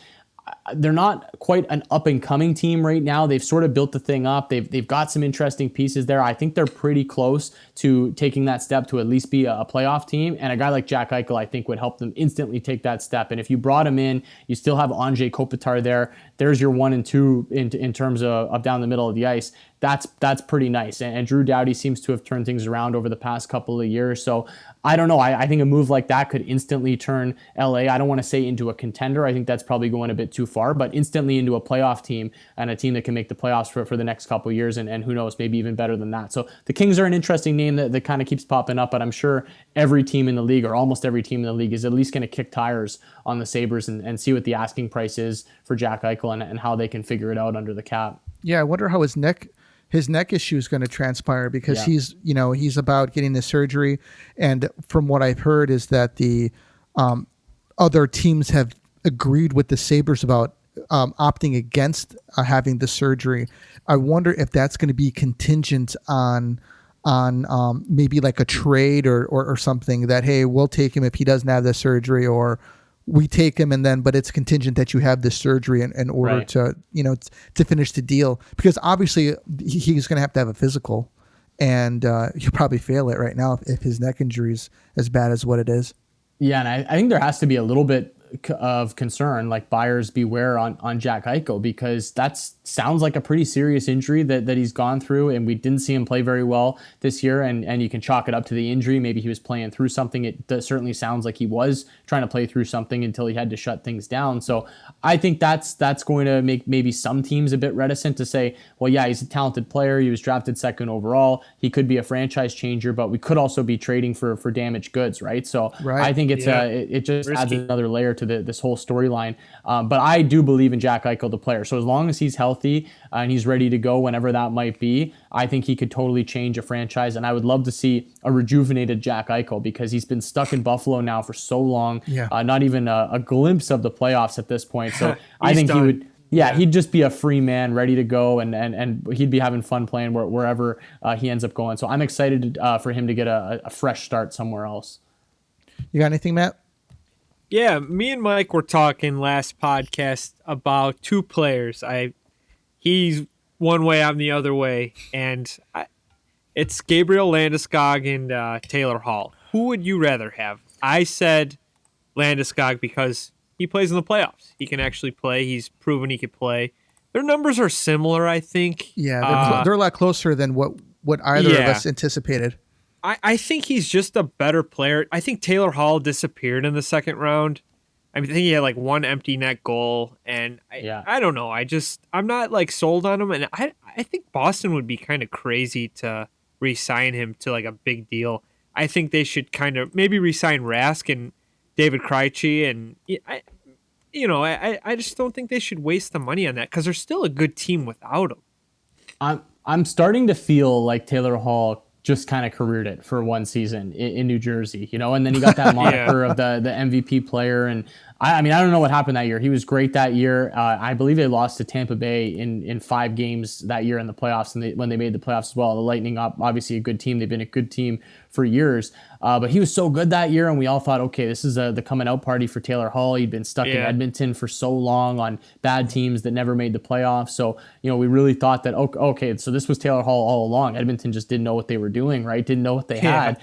they're not quite an up-and-coming team right now. They've sort of built the thing up. They've got some interesting pieces there. I think they're pretty close to taking that step to at least be a playoff team. And a guy like Jack Eichel, I think, would help them instantly take that step. And if you brought him in, you still have Anze Kopitar there. There's your 1 and 2 in terms of down the middle of the ice. That's pretty nice. And Drew Doughty seems to have turned things around over the past couple of years. So I don't know. I think a move like that could instantly turn LA, I don't want to say into a contender. I think that's probably going a bit too far, but instantly into a playoff team and a team that can make the playoffs for the next couple of years. And who knows, maybe even better than that. So the Kings are an interesting name that kind of keeps popping up, but I'm sure every team in the league, or almost every team in the league, is at least going to kick tires on the Sabres and see what the asking price is for Jack Eichel and how they can figure it out under the cap. Yeah, I wonder how his neck issue is going to transpire, because he's about getting the surgery. And from what I've heard is that the other teams have agreed with the Sabres about opting against having the surgery. I wonder if that's going to be contingent on maybe like a trade or something, that, hey, we'll take him if he doesn't have the surgery, or we take him but it's contingent that you have this surgery in order to finish the deal, because obviously he's going to have a physical, and he'll probably fail it right now if his neck injury is as bad as what it is. Yeah, and I think there has to be a little bit of concern, like buyers beware on Jack Eichel, because that sounds like a pretty serious injury that he's gone through, and we didn't see him play very well this year, and you can chalk it up to the injury. Maybe he was playing through something. It certainly sounds like he was trying to play through something until he had to shut things down. So I think that's going to make maybe some teams a bit reticent to say, well, yeah, he's a talented player. He was drafted 2nd overall. He could be a franchise changer, but we could also be trading for damaged goods, right? So I think it's it just risky. Adds another layer to this whole storyline. But I do believe in Jack Eichel, the player. So as long as he's healthy and he's ready to go whenever that might be, I think he could totally change a franchise. And I would love to see a rejuvenated Jack Eichel, because he's been stuck in Buffalo now for so long. Not even a glimpse of the playoffs at this point. So I think he would... Yeah, he'd just be a free man, ready to go, and he'd be having fun playing wherever he ends up going. So I'm excited for him to get a fresh start somewhere else. You got anything, Matt? Yeah, me and Mike were talking last podcast about 2 players. He's one way, I'm the other way, and it's Gabriel Landeskog and Taylor Hall. Who would you rather have? I said Landeskog because he plays in the playoffs. He can actually play. He's proven he could play. Their numbers are similar, I think. Yeah, they're a lot closer than what either of us anticipated. I think he's just a better player. I think Taylor Hall disappeared in the 2nd round. I think he had like 1 empty net goal, and I don't know. I'm not like sold on him, and I think Boston would be kind of crazy to re-sign him to like a big deal. I think they should kind of maybe re-sign Rask and David Krejci, and I just don't think they should waste the money on that, because they're still a good team without him. I'm starting to feel like Taylor Hall just kind of careered it for one season in New Jersey, and then he got that moniker of the MVP player. And I mean, I don't know what happened that year. He was great that year. I believe they lost to Tampa Bay in 5 games that year in the playoffs, and when they made the playoffs as well. The Lightning, obviously a good team. They've been a good team for years. But he was so good that year, and we all thought, okay, this is the coming out party for Taylor Hall. He'd been stuck in Edmonton for so long on bad teams that never made the playoffs. So, we really thought that, okay, so this was Taylor Hall all along. Edmonton just didn't know what they were doing, right? Didn't know what they had.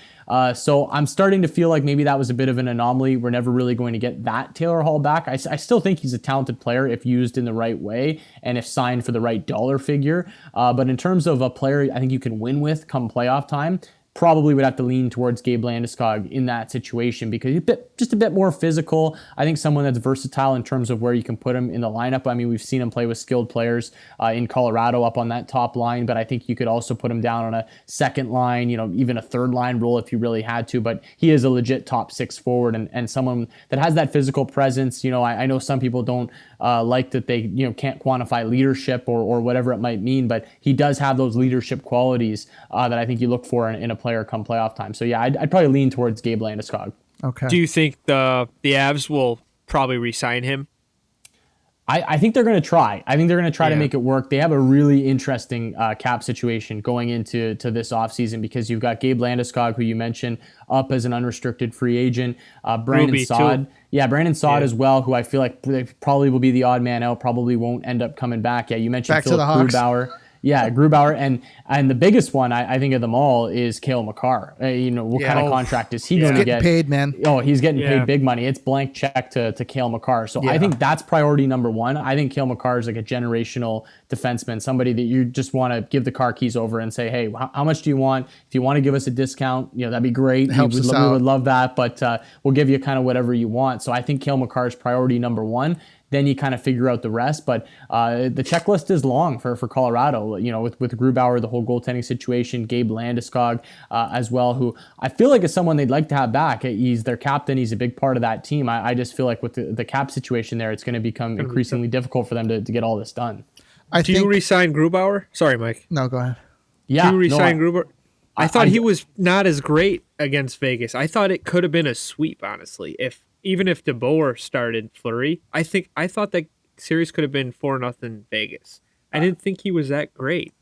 So I'm starting to feel like maybe that was a bit of an anomaly. We're never really going to get that Taylor Hall back. I still think he's a talented player if used in the right way and if signed for the right dollar figure. But in terms of a player I think you can win with come playoff time, probably would have to lean towards Gabe Landeskog in that situation, because he's just a bit more physical. I think someone that's versatile in terms of where you can put him in the lineup. I mean, we've seen him play with skilled players in Colorado up on that top line, but I think you could also put him down on a 2nd line, even a 3rd line role if you really had to. But he is a legit top 6 forward and someone that has that physical presence. I know some people don't like that they can't quantify leadership or whatever it might mean, but he does have those leadership qualities that I think you look for in a player player come playoff time. So yeah, I'd probably lean towards Gabe Landeskog. Okay. Do you think the Avs will probably re-sign him? I think they're going to try. I think they're going to try to Yeah. make it work. They have a really interesting cap situation going into this offseason because you've got Gabe Landeskog, who you mentioned, up as an unrestricted free agent. Brandon Ruby, Saad. too. Yeah, Brandon Saad as well, who I feel like probably will be the odd man out, probably won't end up coming back. Yeah, you mentioned Back to Philip the Hawks. Grubauer. Yeah, Grubauer, and the biggest one I think of them all is Cale Makar. What kind of contract is he going to Getting get? paid, man. Oh, he's getting paid big money. It's blank check to Cale Makar. So I think that's priority number one. I think Cale Makar is like a generational defenseman, somebody that you just want to give the car keys over and say, hey, how much do you want? If you want to give us a discount, that'd be great. Helps us We out. would love that, but we'll give you kind of whatever you want. So I think Cale Makar is priority number one. Then you kind of figure out the rest. But the checklist is long for Colorado, with Grubauer, the whole goaltending situation, Gabe Landeskog as well, who I feel like is someone they'd like to have back. He's their captain. He's a big part of that team. I just feel like with the cap situation there, it's going to become increasingly difficult for them to get all this done. Do you re-sign Grubauer? Sorry, Mike. No, go ahead. Yeah, Do you re-sign Grubauer? I thought I- he was not as great against Vegas. I thought it could have been a sweep, honestly. Even if DeBoer started Fleury, I thought that series could have been 4-0 Vegas. I didn't think he was that great.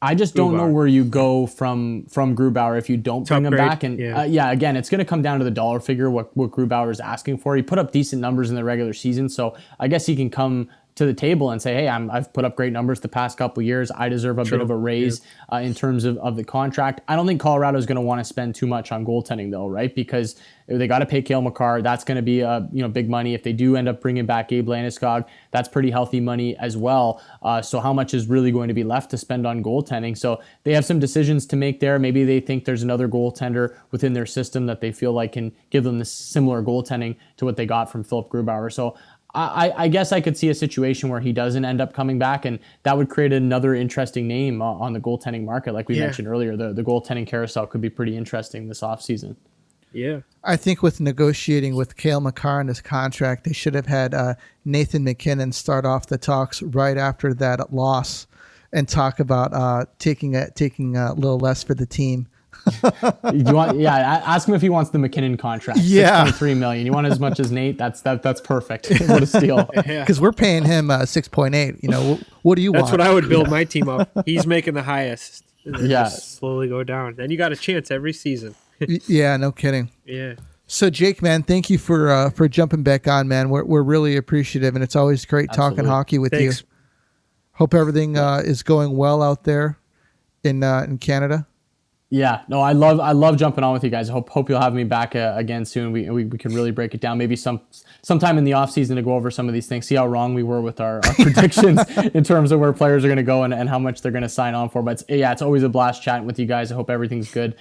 I just don't know Grubauer. where you go from Grubauer if you don't bring him upgrade, back. And yeah. Again, it's going to come down to the dollar figure, what Grubauer is asking for. He put up decent numbers in the regular season, so I guess he can come to the table and say, hey, I've put up great numbers the past couple of years. I deserve a bit of a raise in terms of the contract. I don't think Colorado is going to want to spend too much on goaltending though, right? Because they got to pay Cale Makar. That's going to be big money. If they do end up bringing back Gabe Landeskog, that's pretty healthy money as well. So how much is really going to be left to spend on goaltending? So they have some decisions to make there. Maybe they think there's another goaltender within their system that they feel like can give them this similar goaltending to what they got from Philip Grubauer. So I guess I could see a situation where he doesn't end up coming back, and that would create another interesting name on the goaltending market. Like we mentioned earlier, the goaltending carousel could be pretty interesting this offseason. Yeah. I think with negotiating with Cale Makar in his contract, they should have had Nathan McKinnon start off the talks right after that loss and talk about taking a little less for the team. Ask him if he wants the McKinnon contract. Yeah. $6.3 million. You want as much as Nate? That's perfect. What a steal. Because we're paying him 6.8. What do you want? That's what I would build my team up. He's making the highest. And then Yeah. just slowly go down. Then you got a chance every season. Yeah, no kidding. Yeah. So Jake, man, thank you for jumping back on, man. We're really appreciative, and it's always great talking Absolutely. hockey with Thanks. you. Hope everything is going well out there in Canada. Yeah, no, I love jumping on with you guys. I hope you'll have me back again soon. We can really break it down. Maybe sometime in the off season to go over some of these things. See how wrong we were with our predictions in terms of where players are going to go and how much they're going to sign on for. But it's always a blast chatting with you guys. I hope everything's good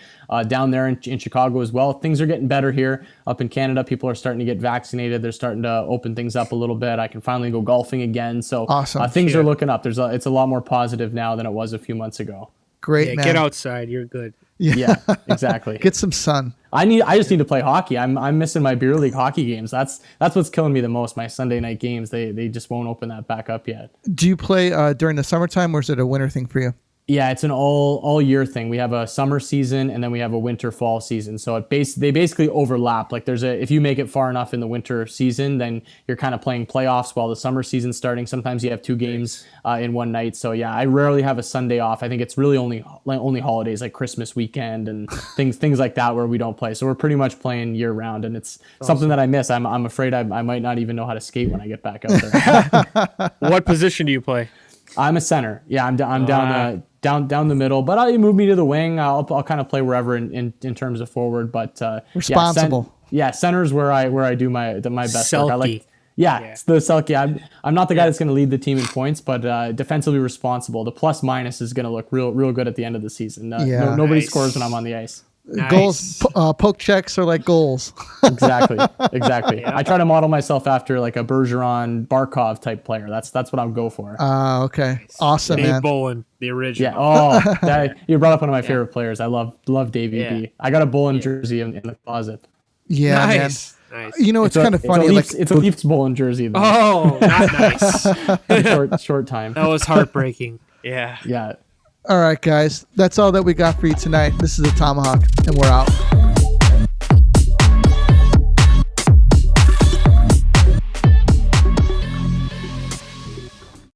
down there in Chicago as well. Things are getting better here up in Canada. People are starting to get vaccinated. They're starting to open things up a little bit. I can finally go golfing again. So Awesome. Things are looking up. It's a lot more positive now than it was a few months ago. Great, Yeah, man. get outside. You're good. Yeah, exactly. Get some sun. I just need to play hockey. I'm missing my beer league hockey games. That's what's killing me the most. My Sunday night games. They just won't open that back up yet. Do you play during the summertime, or is it a winter thing for you? Yeah, it's an all year thing. We have a summer season and then we have a winter fall season. So they basically overlap. Like if you make it far enough in the winter season, then you're kind of playing playoffs while the summer season's starting. Sometimes you have two games in one night. So yeah, I rarely have a Sunday off. I think it's really only holidays like Christmas weekend and things like that where we don't play. So we're pretty much playing year round, and it's something that I miss. I'm afraid I might not even know how to skate when I get back out there. What position do you play? I'm a center. Yeah, I'm down the middle, but you move me to the wing. I'll kind of play wherever in terms of forward. But Responsible. Center's where I do my best work. I like. Selke. Yeah, it's the Selke. I'm not the guy that's going to lead the team in points, but defensively responsible. The plus minus is going to look real good at the end of the season. Nobody Nice. scores when I'm on the ice. Nice. Goals, poke checks are like goals. Exactly. I try to model myself after like a Bergeron, Barkov type player. That's what I'll go for. Okay. Awesome, Dave man. Bolin, the original. Yeah. You brought up one of my favorite players. I love Davey Yeah. B. I got a Bullen jersey in the closet. Yeah, Nice. man. Nice. You know, it's kind of funny. It's a Leafs Bullen jersey. Though. Oh, not nice. short time. That was heartbreaking. Yeah. Yeah. All right, guys. That's all that we got for you tonight. This is the Tomahawk, and we're out.